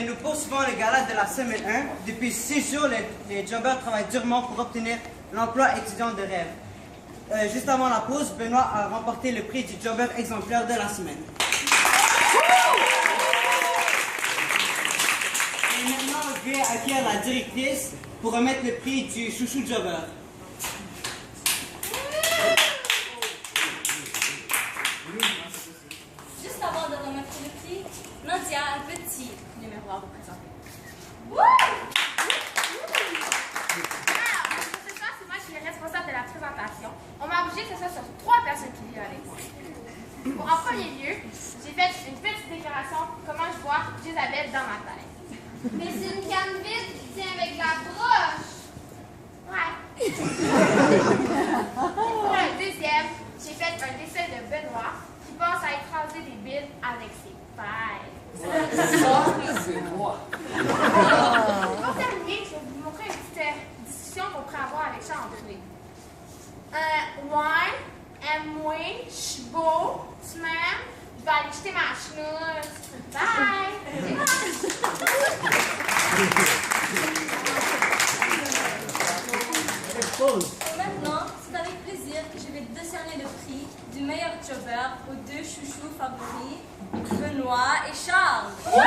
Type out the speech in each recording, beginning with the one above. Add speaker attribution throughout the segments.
Speaker 1: Nous poursuivons le gala de la semaine 1. Depuis 6 jours, les jobbers travaillent durement pour obtenir l'emploi étudiant de rêve. Juste avant la pause, Benoît a remporté le prix du jobber exemplaire de la semaine. Et maintenant, je vais accueillir la directrice pour remettre le prix du chouchou jobber.
Speaker 2: Juste avant de remettre le prix, Nadia a un petit numéro à vous présenter.
Speaker 3: Alors, ce soir, c'est moi qui suis responsable de la présentation. On m'a obligé que ce soit sur 3 personnes qui vivent avec moi. Pour en premier lieu, j'ai fait une petite déclaration comment je vois Isabelle dans ma tête.
Speaker 4: Mais c'est une canne vide qui tient avec la broche.
Speaker 3: Ouais. Pour le deuxième, j'ai fait un dessin de Benoît qui pense à écraser des billes avec ses pailles.
Speaker 5: C'est moi.
Speaker 3: Pour terminer, je vais vous montrer une petite discussion qu'on pourrait avoir avec Charles André. Ouais, aime-moi, je suis beau, tu m'aimes, je vais aller jeter ma chenoute. Bye!
Speaker 2: Et maintenant, c'est avec plaisir que je vais décerner le prix du meilleur jobber aux 2 chouchous favoris, Benoît et Charles. Et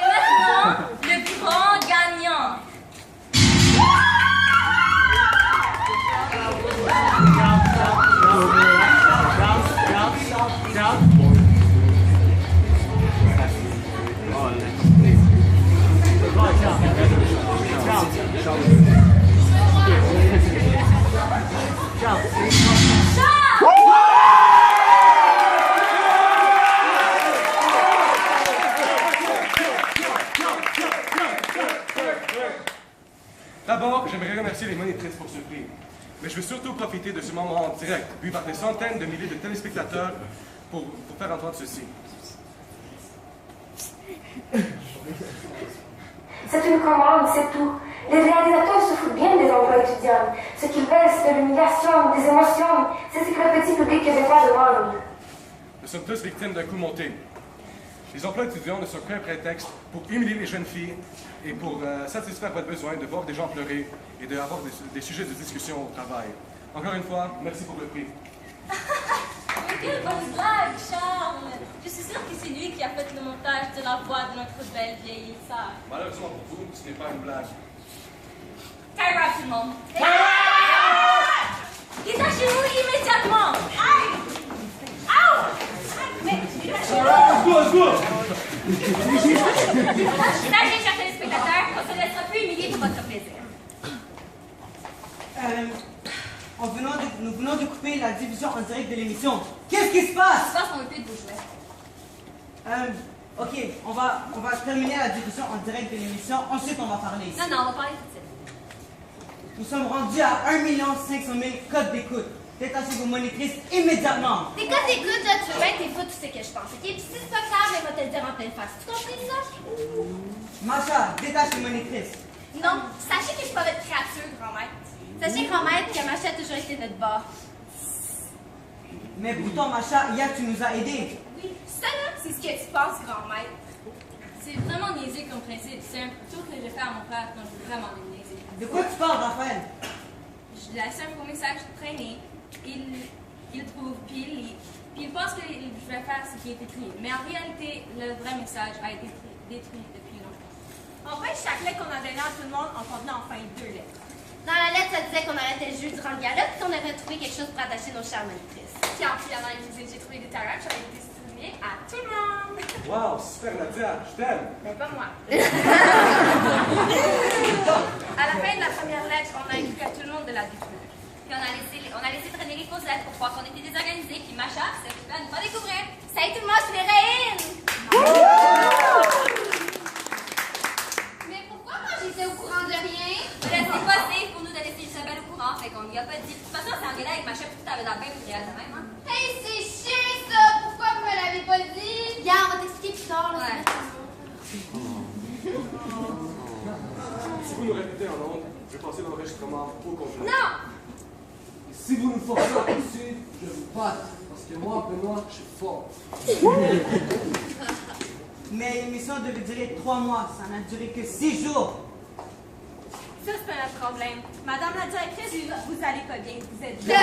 Speaker 2: maintenant, le grand gagnant.
Speaker 6: D'abord, j'aimerais remercier les monitrices pour ce prix. Mais je veux surtout profiter de ce moment en direct, vu par des centaines de milliers de téléspectateurs, pour faire entendre ceci.
Speaker 7: C'est une commande, c'est tout. Les réalisateurs se foutent bien des emplois étudiants. Ce qu'ils veulent, c'est de l'humiliation, des émotions. C'est ce que le petit public québécois demande.
Speaker 6: Nous sommes tous victimes d'un coup monté. Les emplois étudiants ne sont qu'un prétexte pour humilier les jeunes filles et pour satisfaire votre besoin de voir des gens pleurer et d'avoir des sujets de discussion au travail. Encore une fois, merci pour le prix.
Speaker 2: Mais quelle bonne blague, Charles! Je suis sûre que c'est lui qui a fait le montage de la voix de notre belle vieille sœur.
Speaker 6: Malheureusement pour vous, ce n'est pas une blague.
Speaker 2: Tyra, tout le monde! Détachez-vous immédiatement! Aïe! Aouh! Mais sachez, chers téléspectateurs, qu'on se laissera plus humilier pour votre plaisir.
Speaker 1: Nous venons de couper la diffusion en direct de l'émission. Qu'est-ce qui se passe?
Speaker 2: Je pense qu'on veut plus de vos jouets.
Speaker 1: Ok, on va terminer la diffusion en direct de l'émission. Ensuite, on va parler ici.
Speaker 2: Non, on va parler tout de suite.
Speaker 1: Nous sommes rendus à 1 500 000 codes d'écoute. Détachez vos monitrices immédiatement.
Speaker 4: Des codes d'écoute, là, tu veux bien que t'es fou, tu sais que je pense. Ok? Puis si c'est pas clair, mais va te le dire en pleine face. Tu compris ça?
Speaker 1: Macha, détache les monitrices.
Speaker 4: Non, sachez que je suis pas votre créature, grand-maître. Sachez, grand-maître, que Macha a toujours été notre bord.
Speaker 1: Mais pourtant, Macha, hier, tu nous as aidés.
Speaker 4: Oui, ça là, c'est ce que tu penses, grand-maître.
Speaker 2: C'est vraiment niaiseux comme principe. C'est un tour que j'ai fait à mon frère quand je veux vraiment le niaiser.
Speaker 1: De quoi tu parles, Raphaël?
Speaker 2: Je laisse un gros message traîner, il trouve, puis il lit, puis il pense que je vais faire ce qui est écrit. Mais en réalité, le vrai message a été détruit depuis longtemps.
Speaker 8: En fait, chaque lettre qu'on a donnée à tout le monde en contenait enfin 2 lettres.
Speaker 4: Dans la lettre, ça disait qu'on arrêtait le jeu durant le gala puis qu'on avait trouvé quelque chose pour attacher nos chères monitrices.
Speaker 3: Puis en fouillant dans les cuisines, j'ai trouvé des tarots, j'avais destiné à tout le monde.
Speaker 6: Wow, super Nadia, je t'aime.
Speaker 3: Mais pas moi.
Speaker 2: À la fin de la première lettre, on a écrit à tout le monde de la détruire.
Speaker 4: Puis on a laissé traîner les fausses lettres pour croire qu'on était désorganisés. Puis Macha s'est occupée à nous faire découvrir. Salut tout le monde, je suis l'héroïne! Mais pourquoi moi j'étais au courant de rien? C'est possible pour nous de laisser Isabelle au courant, fait qu'on n'y a pas dit. De toute façon, c'est engueulé avec Macha, puis tout avait dans le bain réel de même, hein? Hey, c'est chiant ça! Pourquoi vous me l'avez pas dit? Bien, on va t'expliquer plus tard, là.
Speaker 6: Si vous nous répétez en ondes, je vais passer l'enregistrement au complet.
Speaker 4: Non!
Speaker 5: Si vous nous forcez à poursuivre, je vous batte. Parce que moi, Benoît, je suis fort.
Speaker 1: Mais l'émission devait durer 3 mois, ça n'a duré que 6 jours.
Speaker 8: Ça, c'est pas notre problème. Madame la directrice, vous allez pas bien. Vous êtes...
Speaker 4: Non!